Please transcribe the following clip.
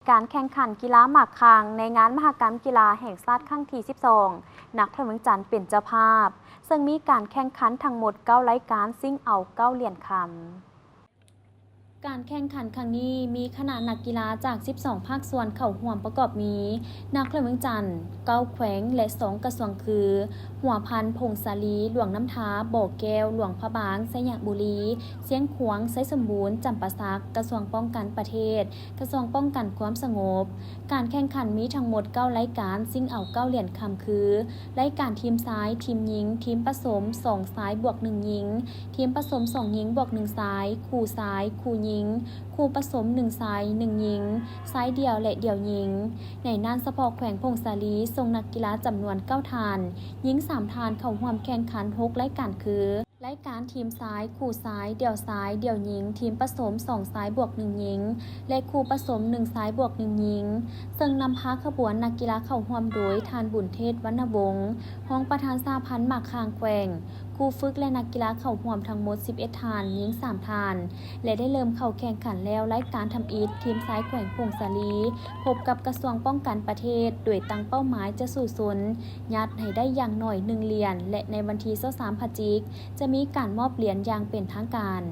การแข่งขันกีฬาหมากคางในงานมหกรรมกีฬาแห่งชาติครั้งที่ 12 นักทเมืองจันทร์เป็นเจ้าภาพซึ่งมีการแข่งขันทั้งหมด 9 รายการซิ่งเอา 9 เหรียญคำการแข่งขันครั้งนี้มีคณะนักกีฬาจาก 12 ภาคส่วนเข้าร่วมประกอบมีนักเมืองจันทร์9แขวงและ 2 กระทรวงคือ หัวพันพงศาลีหลวงน้ำท้าบ่อแก้วหลวงพระบางสยามบุรีเสียงขวางไซสมบูรณ์จำปาสักกระทรวงป้องกันประเทศกระทรวงป้องกันความสงบการแข่งขันมีทั้งหมด 9 รายการซิ่งเอา 9 เหรียญคำคือรายการทีมซ้ายทีมหญิงทีมผสม2ซ้ายบวก1หญิงทีมผสม2หญิงบวก1ซ้ายคู่ซ้ายคู่หญิงคู่ผสม1ซ้าย1หญิงซ้ายเดี่ยวและเดี่ยวหญิงในน่านเฉพาะแขวงพงศาลีส่งนักกีฬาจำนวน9ทานหญิง3ทานเข้าร่วมแข่งขัน6รายการคือรายการทีมซ้ายคู่ซ้ายเดี่ยวซ้ายเดี่ยวหญิงทีมผสม2ซ้ายบวก1หญิงและคู่ผสม1ซ้ายบวก1หญิงซึ่งนำพาขบวนนักกีฬาเข้าร่วมโดยทานบุญเทศวรรณวงศ์รองประธานสหพันธ์หมากคางแขวงครูฝึกและนักกีฬาเข้าร่วมทั้งหมด11ทานหญิง3ทานและได้เริ่มเข้าแข่งขันแล้วรายการทำอีททีมซ้ายแขวงพงศาลีพบกับกระทรวงป้องกันประเทศโดยตั้งเป้าหมายจะสู่ศูนย์ยัดให้ได้อย่างหน่อย1เหรียญและในวันที่23พฤศจิกายนจะมีการมอบเหรียญอย่างเป็นทางการ